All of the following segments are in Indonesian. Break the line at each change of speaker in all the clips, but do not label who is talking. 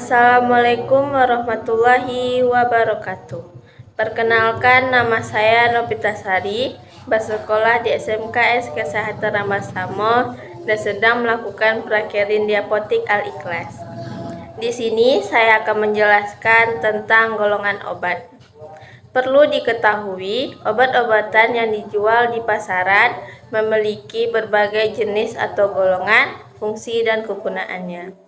Assalamualaikum warahmatullahi wabarakatuh. Perkenalkan, nama saya Novita Sari, bersekolah di SMKS Kesehatan Ramasamo dan sedang melakukan prakerin di Apotik Al-Ikhlas. Di sini saya akan menjelaskan tentang golongan obat. Perlu diketahui, obat-obatan yang dijual di pasaran memiliki berbagai jenis atau golongan, fungsi, dan kegunaannya.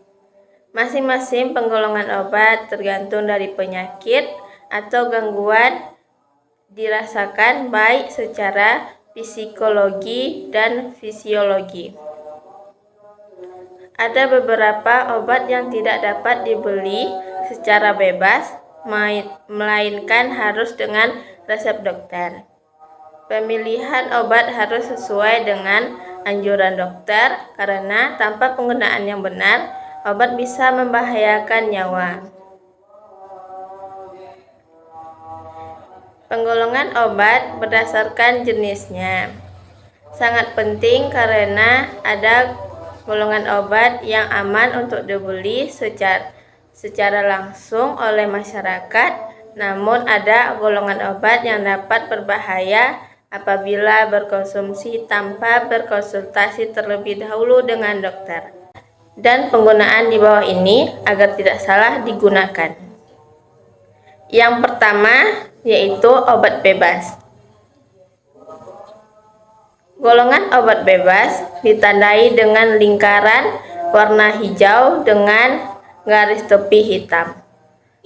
Masing-masing penggolongan obat tergantung dari penyakit atau gangguan dirasakan baik secara psikologi dan fisiologi. Ada beberapa obat yang tidak dapat dibeli secara bebas, melainkan harus dengan resep dokter. Pemilihan obat harus sesuai dengan anjuran dokter karena tanpa penggunaan yang benar, obat bisa membahayakan nyawa. Penggolongan obat berdasarkan jenisnya sangat penting karena ada golongan obat yang aman untuk dibeli secara langsung oleh masyarakat, namun ada golongan obat yang dapat berbahaya apabila berkonsumsi tanpa berkonsultasi terlebih dahulu dengan dokter. Dan penggunaan di bawah ini agar tidak salah digunakan. Yang pertama yaitu obat bebas. Golongan obat bebas ditandai dengan lingkaran warna hijau dengan garis tepi hitam.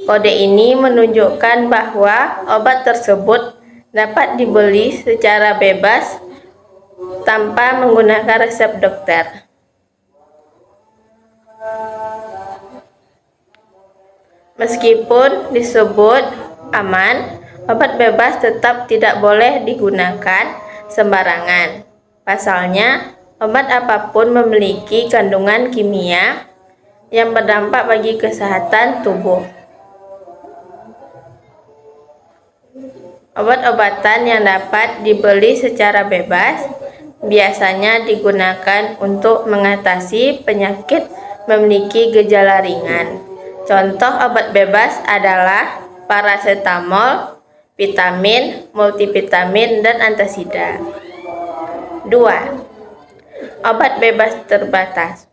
Kode ini menunjukkan bahwa obat tersebut dapat dibeli secara bebas tanpa menggunakan resep dokter. Meskipun disebut aman, obat bebas tetap tidak boleh digunakan sembarangan. Pasalnya, obat apapun memiliki kandungan kimia yang berdampak bagi kesehatan tubuh. Obat-obatan yang dapat dibeli secara bebas biasanya digunakan untuk mengatasi penyakit memiliki gejala ringan. Contoh obat bebas adalah parasetamol, vitamin, multivitamin, dan antasida. 2. Obat bebas terbatas.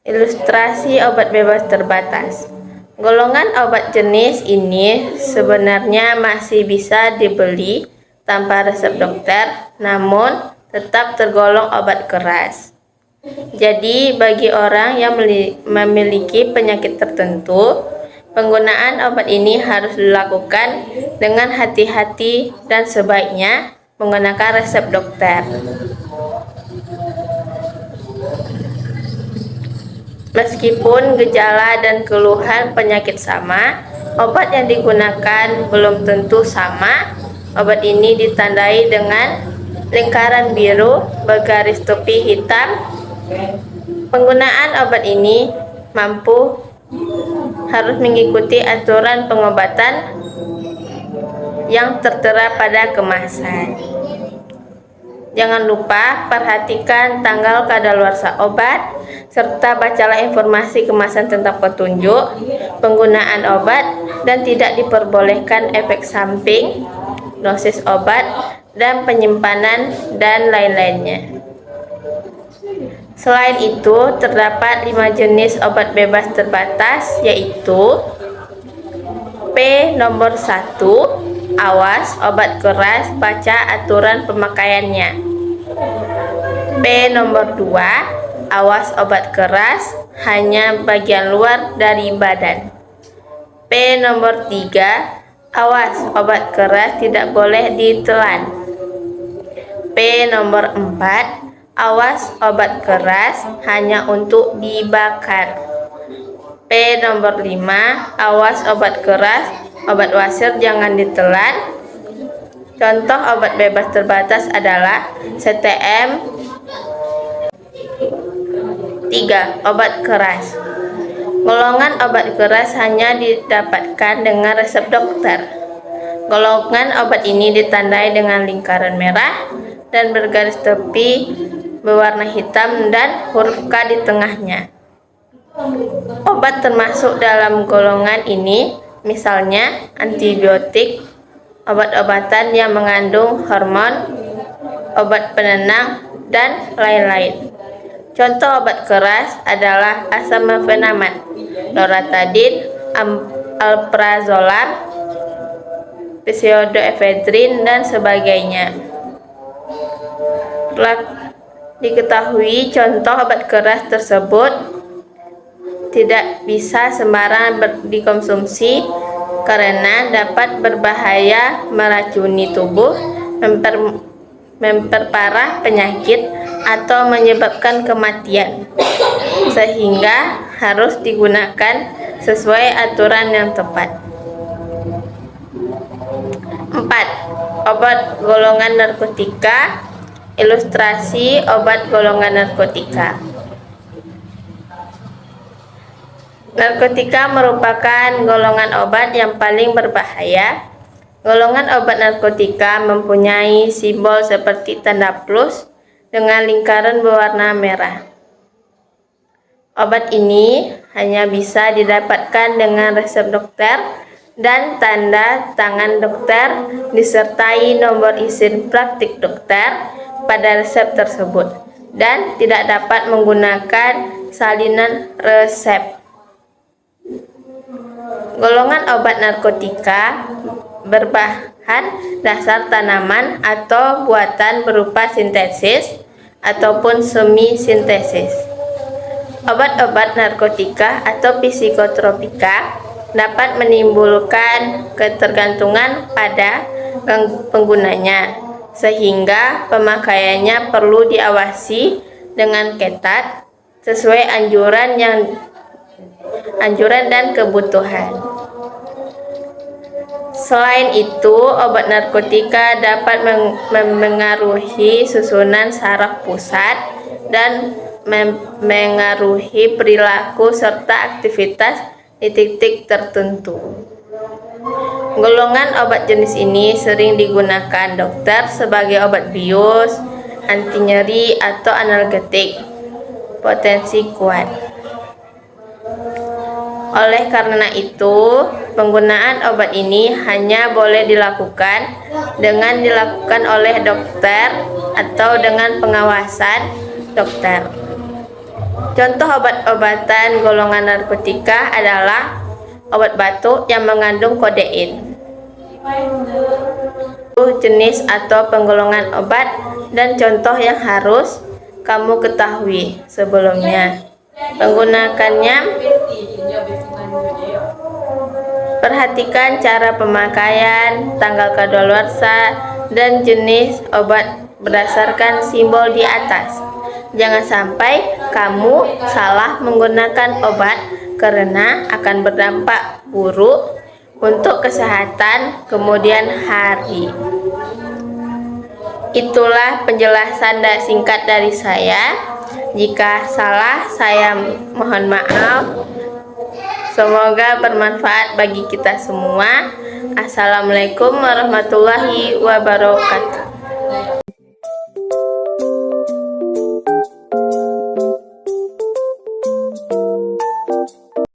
Ilustrasi obat bebas terbatas. Golongan obat jenis ini sebenarnya masih bisa dibeli tanpa resep dokter, namun tetap tergolong obat keras. Jadi, bagi orang yang memiliki penyakit tertentu, penggunaan obat ini harus dilakukan dengan hati-hati dan sebaiknya menggunakan resep dokter. Meskipun gejala dan keluhan penyakit sama, obat yang digunakan belum tentu sama. Obat ini ditandai dengan lingkaran biru bergaris tepi hitam. Penggunaan obat ini harus mengikuti aturan pengobatan yang tertera pada kemasan. Jangan lupa perhatikan tanggal kadaluarsa obat, serta bacalah informasi kemasan tentang petunjuk penggunaan obat dan tidak diperbolehkan efek samping, dosis obat, dan penyimpanan, dan lain-lainnya. Selain itu, terdapat 5 jenis obat bebas terbatas, yaitu P nomor 1, awas obat keras, baca aturan pemakaiannya. P nomor 2, awas obat keras, hanya bagian luar dari badan. P nomor 3, awas obat keras tidak boleh ditelan. P nomor 4, awas obat keras hanya untuk dibakar. P nomor 5, awas obat keras, obat wasir jangan ditelan. Contoh obat bebas terbatas adalah CTM 3, obat keras. Golongan obat keras hanya didapatkan dengan resep dokter. Golongan obat ini ditandai dengan lingkaran merah dan bergaris tepi berwarna hitam dan huruf K di tengahnya. Obat termasuk dalam golongan ini, misalnya antibiotik, obat-obatan yang mengandung hormon, obat penenang, dan lain-lain. Contoh obat keras adalah asamfenamat, loratadin, alprazolam, pseudoephedrine, dan sebagainya. Diketahui contoh obat keras tersebut tidak bisa sembarangan dikonsumsi karena dapat berbahaya, meracuni tubuh, memperparah penyakit, atau menyebabkan kematian, sehingga harus digunakan sesuai aturan yang tepat. 4. Obat golongan narkotika. Ilustrasi obat golongan narkotika. Narkotika merupakan golongan obat yang paling berbahaya. Golongan obat narkotika mempunyai simbol seperti tanda plus dengan lingkaran berwarna merah. Obat ini hanya bisa didapatkan dengan resep dokter dan tanda tangan dokter disertai nomor izin praktik dokter pada resep tersebut, dan tidak dapat menggunakan salinan resep. Golongan obat narkotika berbahan dasar tanaman atau buatan berupa sintesis ataupun semi sintesis. Obat-obat narkotika atau psikotropika dapat menimbulkan ketergantungan pada penggunanya, sehingga pemakaiannya perlu diawasi dengan ketat sesuai anjuran dan kebutuhan. Selain itu, obat narkotika dapat memengaruhi susunan saraf pusat dan memengaruhi perilaku serta aktivitas di titik tertentu. Golongan obat jenis ini sering digunakan dokter sebagai obat bius, anti nyeri, atau analgetik potensi kuat. Oleh karena itu, penggunaan obat ini hanya boleh dilakukan oleh dokter atau dengan pengawasan dokter. Contoh obat-obatan golongan narkotika adalah obat batuk yang mengandung kodein. Jenis atau penggolongan obat dan contoh yang harus kamu ketahui sebelumnya. Penggunakannya, perhatikan cara pemakaian, tanggal kadaluarsa, dan jenis obat berdasarkan simbol di atas. Jangan sampai kamu salah menggunakan obat karena akan berdampak buruk untuk kesehatan kemudian hari. Itulah penjelasan singkat dari saya. Jika salah, saya mohon maaf. Semoga bermanfaat bagi kita semua. Assalamualaikum warahmatullahi wabarakatuh.